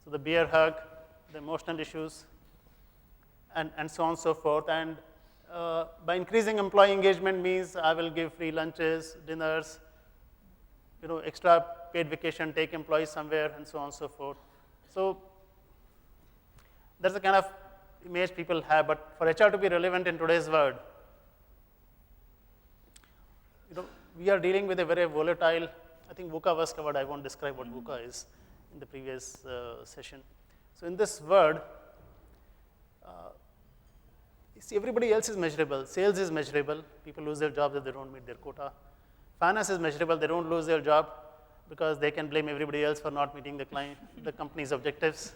So the beer hug, the emotional issues, and so on and so forth. And by increasing employee engagement means I will give free lunches, dinners, extra paid vacation, take employees somewhere, and so on and so forth. So that's the kind of image people have. But for HR to be relevant in today's world, we are dealing with a very volatile. I think VUCA was covered. I won't describe what VUCA is in the previous session. So in this world, see, everybody else is measurable. Sales is measurable. People lose their jobs if they don't meet their quota. Finance is measurable. They don't lose their job because they can blame everybody else for not meeting the company's objectives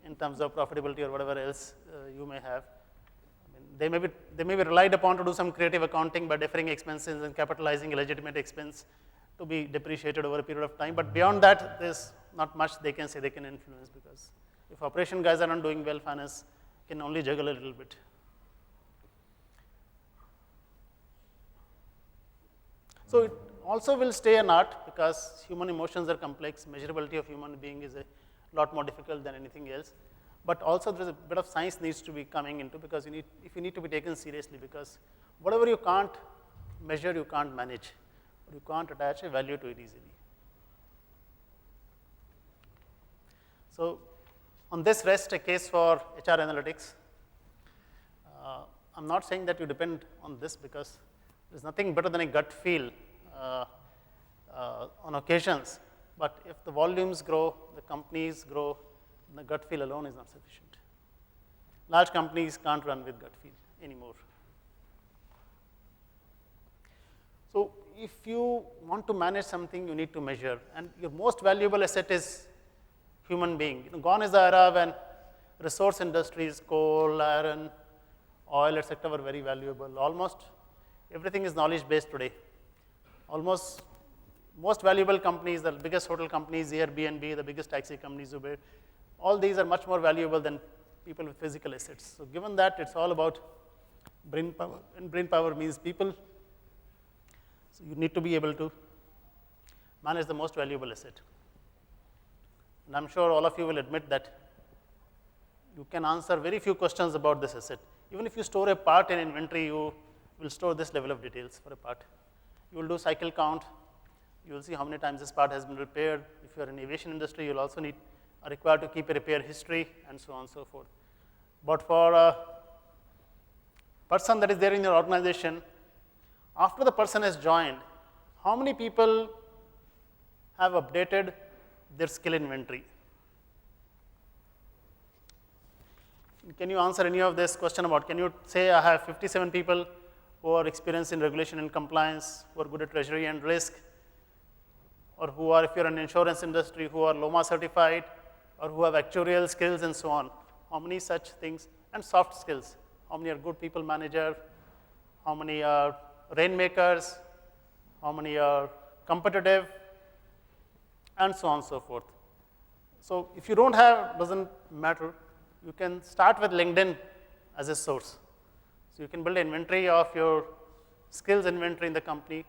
in terms of profitability or whatever else you may have. I mean, they may be relied upon to do some creative accounting by deferring expenses and capitalizing a legitimate expense to be depreciated over a period of time. But beyond that, there's not much they can say they can influence, because if operation guys are not doing well, finance can only juggle a little bit. So it also will stay an art, because human emotions are complex. Measurability of human being is a lot more difficult than anything else. But also there's a bit of science needs to be coming into, because if you need to be taken seriously, because whatever you can't measure, you can't manage, or you can't attach a value to it easily. So on this rests a case for HR analytics. I'm not saying that you depend on this, because there's nothing better than a gut feel on occasions. But if the volumes grow, the companies grow, the gut feel alone is not sufficient. Large companies can't run with gut feel anymore. So if you want to manage something, you need to measure. And your most valuable asset is human being. Gone is the era when resource industries, coal, iron, oil, etc. were very valuable. Almost everything is knowledge-based today. Almost most valuable companies, the biggest hotel companies, Airbnb, the biggest taxi companies, Uber, all these are much more valuable than people with physical assets. So given that, it's all about brain power. And brain power means people. So you need to be able to manage the most valuable asset. And I'm sure all of you will admit that you can answer very few questions about this asset. Even if you store a part in inventory, you will store this level of details for a part. You will do cycle count. You will see how many times this part has been repaired. If you are in aviation industry, you'll also are required to keep a repair history, and so on and so forth. But for a person that is there in your organization, after the person has joined, how many people have updated their skill inventory? Can you answer any of this question about, can you say I have 57 people who are experienced in regulation and compliance, who are good at treasury and risk, or who are, if you're in insurance industry, who are LOMA certified, or who have actuarial skills and so on. How many such things? And soft skills. How many are good people manager? How many are rainmakers? How many are competitive? And so on and so forth. So if you don't have, doesn't matter. You can start with LinkedIn as a source. So you can build an inventory of your skills inventory in the company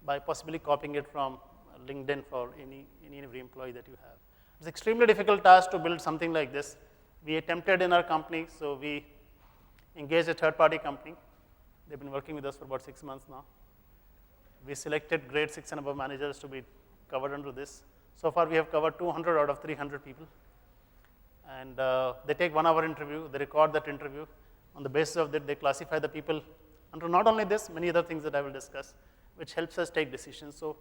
by possibly copying it from LinkedIn for any every employee that you have. It's an extremely difficult task to build something like this. We attempted in our company, so we engaged a third-party company. They've been working with us for about 6 months now. We selected grade 6 and above managers to be covered under this. So far, we have covered 200 out of 300 people. And they take 1 hour interview. They record that interview. On the basis of that, they classify the people under not only this, many other things that I will discuss, which helps us take decisions. So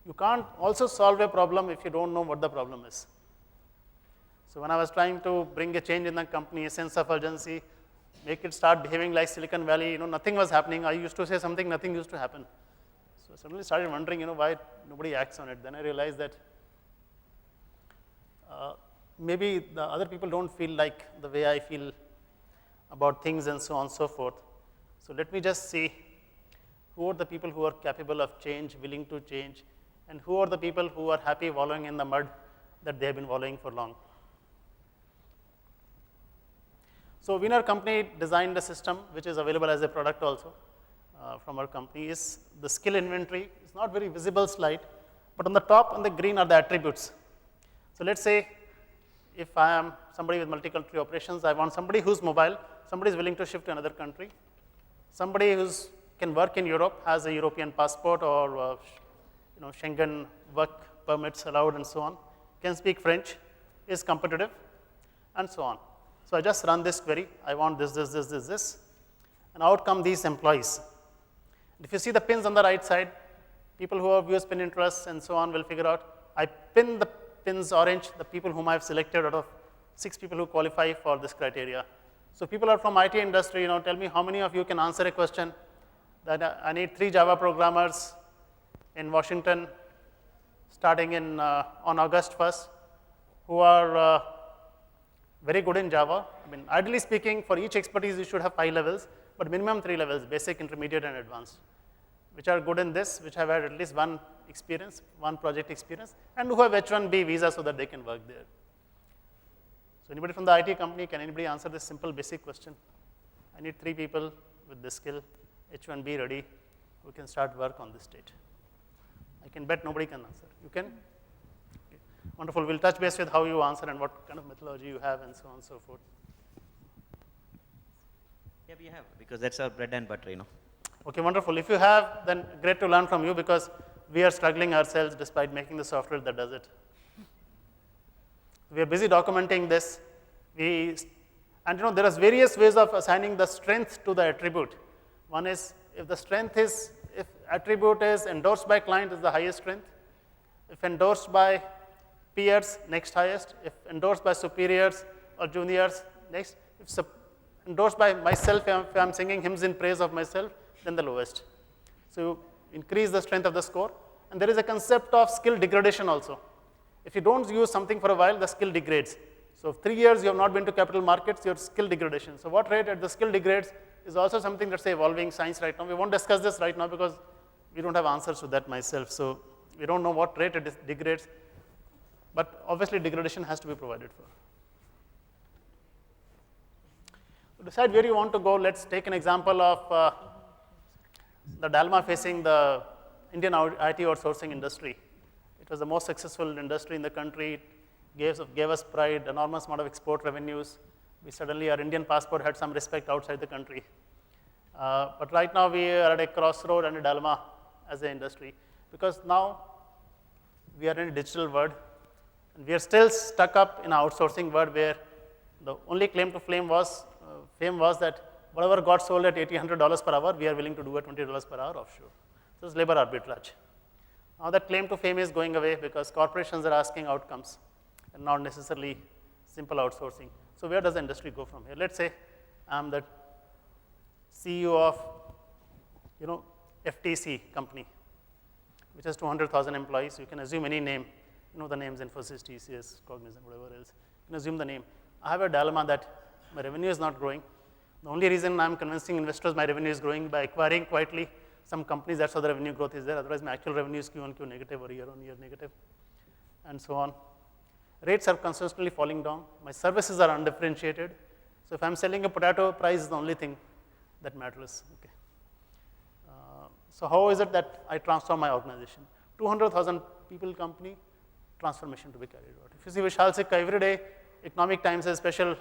you can't also solve a problem if you don't know what the problem is. So when I was trying to bring a change in the company, a sense of urgency, make it start behaving like Silicon Valley, nothing was happening. I used to say something, nothing used to happen. So I suddenly started wondering, why nobody acts on it. Then I realized that maybe the other people don't feel like the way I feel about things and so on and so forth. So let me just see who are the people who are capable of change, willing to change, and who are the people who are happy wallowing in the mud that they have been wallowing for long. So we in our company designed a system which is available as a product also from our company. Is the skill inventory. It's not very visible slide, but on the top on the green are the attributes. So let's say if I am somebody with multi-country operations, I want somebody who's mobile, somebody is willing to shift to another country, somebody who's can work in Europe, has a European passport or Schengen work permits allowed and so on, can speak French, is competitive, and so on. So I just run this query. I want this, and out come these employees. If you see the pins on the right side, people who have used pin interests and so on will figure out, I pin the pins orange, the people whom I've selected out of 6 people who qualify for this criteria. So people are from IT industry, tell me how many of you can answer a question that I need 3 Java programmers in Washington starting in on August 1st who are very good in Java. I mean, ideally speaking, for each expertise, you should have 5 levels, but minimum 3 levels, basic, intermediate, and advanced, which are good in this, which have had at least one experience, one project experience, and who have H1B visa so that they can work there. So anybody from the IT company, can anybody answer this simple basic question? I need 3 people with this skill, H1B ready, who can start work on this stage. I can bet nobody can answer. You can? Okay. Wonderful. We'll touch base with how you answer and what kind of methodology you have and so on and so forth. Yeah, we have, because that's our bread and butter, Okay, wonderful. If you have, then great to learn from you, because we are struggling ourselves despite making the software that does it. We are busy documenting this. And there are various ways of assigning the strength to the attribute. One is, if attribute is endorsed by client, is the highest strength. If endorsed by peers, next highest. If endorsed by superiors or juniors, next. If endorsed by myself, if I'm singing hymns in praise of myself, then the lowest. So you increase the strength of the score. And there is a concept of skill degradation also. If you don't use something for a while, the skill degrades. So 3 years you have not been to capital markets, your skill degradation. So what rate at the skill degrades is also something that's evolving science right now. We won't discuss this right now because we don't have answers to that myself. So we don't know what rate it degrades. But obviously degradation has to be provided for. To decide where you want to go, let's take an example of the Dalma facing the Indian IT outsourcing industry. It was the most successful industry in the country. It gave us pride, enormous amount of export revenues. Suddenly our Indian passport had some respect outside the country. But right now we are at a crossroad and a dilemma as an industry, because now we are in a digital world, and we are still stuck up in an outsourcing world where the only claim to fame was that whatever got sold at $80, $100 per hour, we are willing to do at $20 per hour offshore. So it's labor arbitrage. Now that claim to fame is going away because corporations are asking outcomes and not necessarily simple outsourcing. So where does the industry go from here? Let's say I'm the CEO of FTC company, which has 200,000 employees. You can assume any name. You know the names: Infosys, TCS, Cognizant, whatever else. You can assume the name. I have a dilemma that my revenue is not growing. The only reason I'm convincing investors my revenue is growing by acquiring quietly some companies, that's how the revenue growth is there. Otherwise, my actual revenue is Q-on-Q negative or year-on-year negative, and so on. Rates are constantly falling down. My services are undifferentiated. So if I'm selling a potato, price is the only thing that matters. Okay. So how is it that I transform my organization? 200,000 people company, transformation to be carried out. If you see Vishal Sikka, every day, Economic Times has special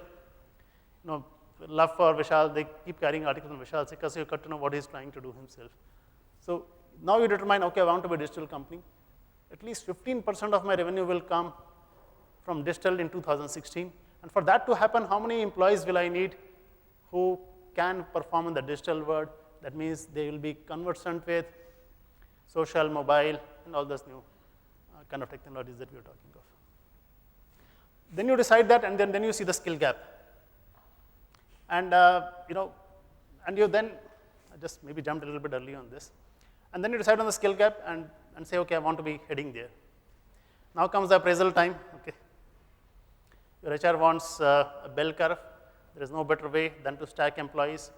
love for Vishal. They keep carrying articles on Vishal Sikka, so you got to know what he's trying to do himself. So now you determine, okay, I want to be a digital company. At least 15% of my revenue will come from digital in 2016. And for that to happen, how many employees will I need who can perform in the digital world? That means they will be conversant with social, mobile, and all those new kind of technologies that we are talking of. Then you decide that, and then you see the skill gap. And and you then, I just maybe jumped a little bit early on this. And then you decide on the skill gap and say, okay, I want to be heading there. Now comes the appraisal time. Okay. Your HR wants a bell curve. There is no better way than to stack employees.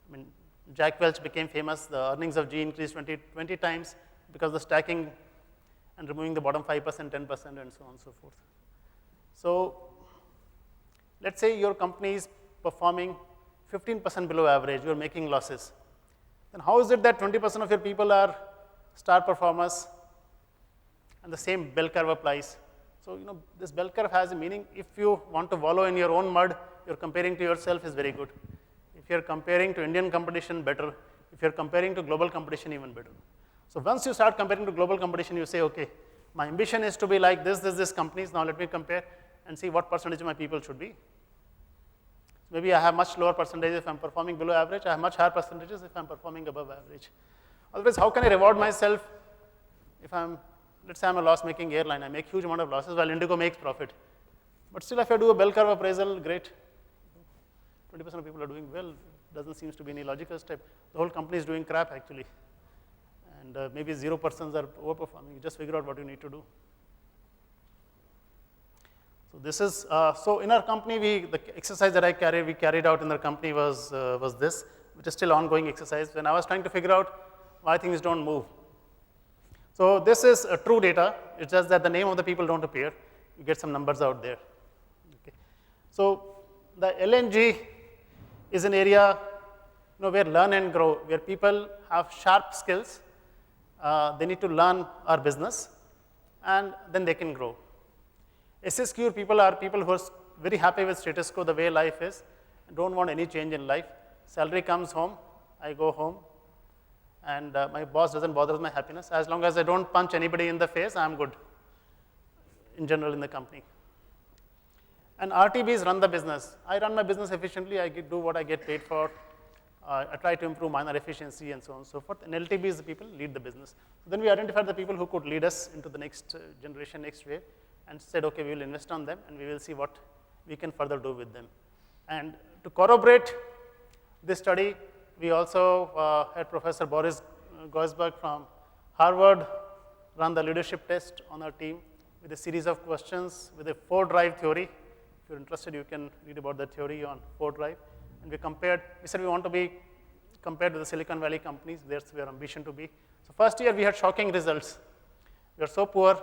I mean, Jack Welch became famous. The earnings of G increased 20 times because of the stacking and removing the bottom 5%, 10%, and so on and so forth. So let's say your company is performing 15% below average. You are making losses. Then how is it that 20% of your people are star performers and the same bell curve applies? So, this bell curve has a meaning. If you want to wallow in your own mud, you're comparing to yourself is very good. If you're comparing to Indian competition, better. If you're comparing to global competition, even better. So once you start comparing to global competition, you say, okay, my ambition is to be like this companies. Now let me compare and see what percentage of my people should be. Maybe I have much lower percentage if I'm performing below average. I have much higher percentages if I'm performing above average. Otherwise, how can I reward myself if let's say I'm a loss-making airline. I make huge amount of losses while Indigo makes profit. But still, if I do a bell curve appraisal, great. 20% of people are doing well. Doesn't seem to be any logical step. The whole company is doing crap, actually. And maybe 0% are overperforming. You just figure out what you need to do. So this is, so in our company, the exercise that we carried out in our company was this, which is still ongoing exercise. When I was trying to figure out why things don't move. So this is true data. It's just that the name of the people don't appear. You get some numbers out there. Okay. So the LNG is an area where learn and grow, where people have sharp skills. They need to learn our business, and then they can grow. SSQ people are people who are very happy with status quo, the way life is, and don't want any change in life. Salary comes home, I go home, and my boss doesn't bother with my happiness. As long as I don't punch anybody in the face, I'm good, in general, in the company. And RTBs run the business. I run my business efficiently. I do what I get paid for. I try to improve minor efficiency and so on and so forth. And LTBs, the people lead the business. So then we identified the people who could lead us into the next generation, next wave, and said, okay, we will invest on them, and we will see what we can further do with them. And to corroborate this study, we also had Professor Boris Goisberg from Harvard run the leadership test on our team with a series of questions with a 4-drive theory. If you're interested, you can read about that theory on 4-drive. And we said we want to be compared with the Silicon Valley companies. That's where our ambition to be. So first year, we had shocking results. We were so poor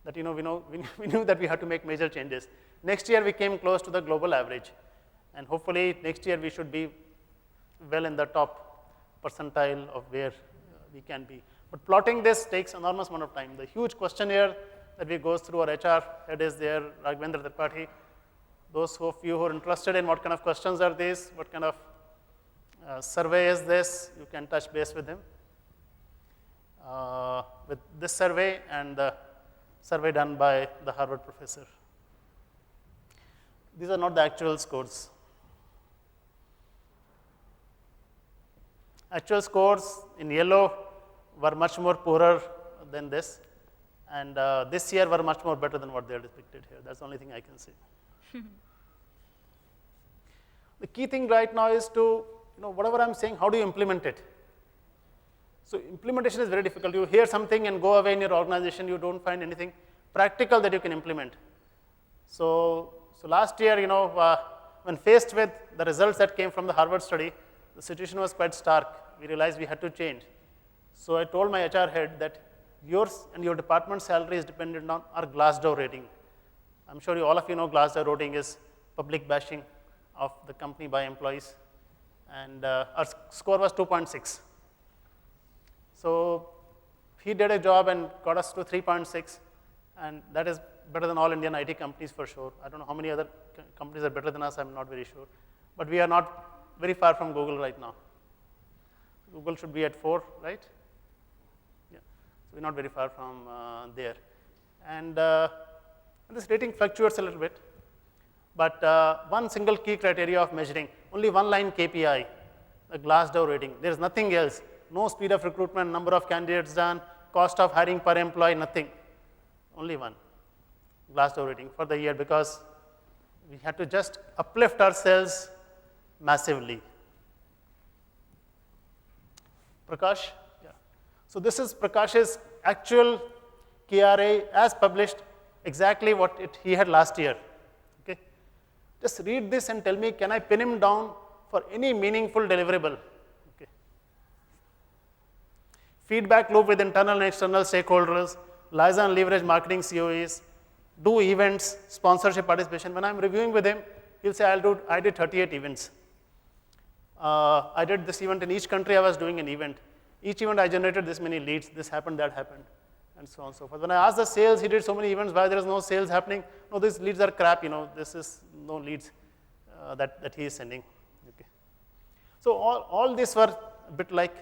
that we knew that we had to make major changes. Next year, we came close to the global average. And hopefully, next year, we should be well in the top percentile of where we can be. But plotting this takes enormous amount of time. The huge questionnaire that we go through, our HR head is there, Raghvendra Tripathi. Those of you who are interested in what kind of questions are these, what kind of survey is this, you can touch base with him. With this survey and the survey done by the Harvard professor. These are not the actual scores. Actual scores in yellow were much more poorer than this, and this year were much more better than what they are depicted here. That's the only thing I can say. The key thing right now is to, whatever I'm saying, how do you implement it? So implementation is very difficult. You hear something and go away in your organization, you don't find anything practical that you can implement. So last year, when faced with the results that came from the Harvard study, the situation was quite stark. We realized we had to change. So I told my HR head that yours and your department's salary is dependent on our Glassdoor rating. I'm sure all of you know Glassdoor rating is public bashing of the company by employees. And our score was 2.6. So he did a job and got us to 3.6. And that is better than all Indian IT companies for sure. I don't know how many other companies are better than us. I'm not very sure. But we are not very far from Google right now. Google should be at 4, right? Yeah. So we're not very far from there. And this rating fluctuates a little bit. But one single key criteria of measuring, only one line KPI, the Glassdoor rating. There's nothing else. No speed of recruitment, number of candidates done, cost of hiring per employee, nothing. Only one Glassdoor rating for the year, because we had to just uplift ourselves massively. Prakash? Yeah. So this is Prakash's actual KRA as published, exactly what he had last year. Okay. Just read this and tell me, can I pin him down for any meaningful deliverable? Okay. Feedback loop with internal and external stakeholders, liaison leverage marketing COEs, do events, sponsorship participation. When I'm reviewing with him, he'll say, I did 38 events. I did this event in each country. I was doing an event. Each event I generated this many leads. This happened, that happened. and so on and so forth. When I asked the sales, he did so many events, why there is no sales happening? No, these leads are crap, this is no leads that he is sending. Okay. So all these were a bit like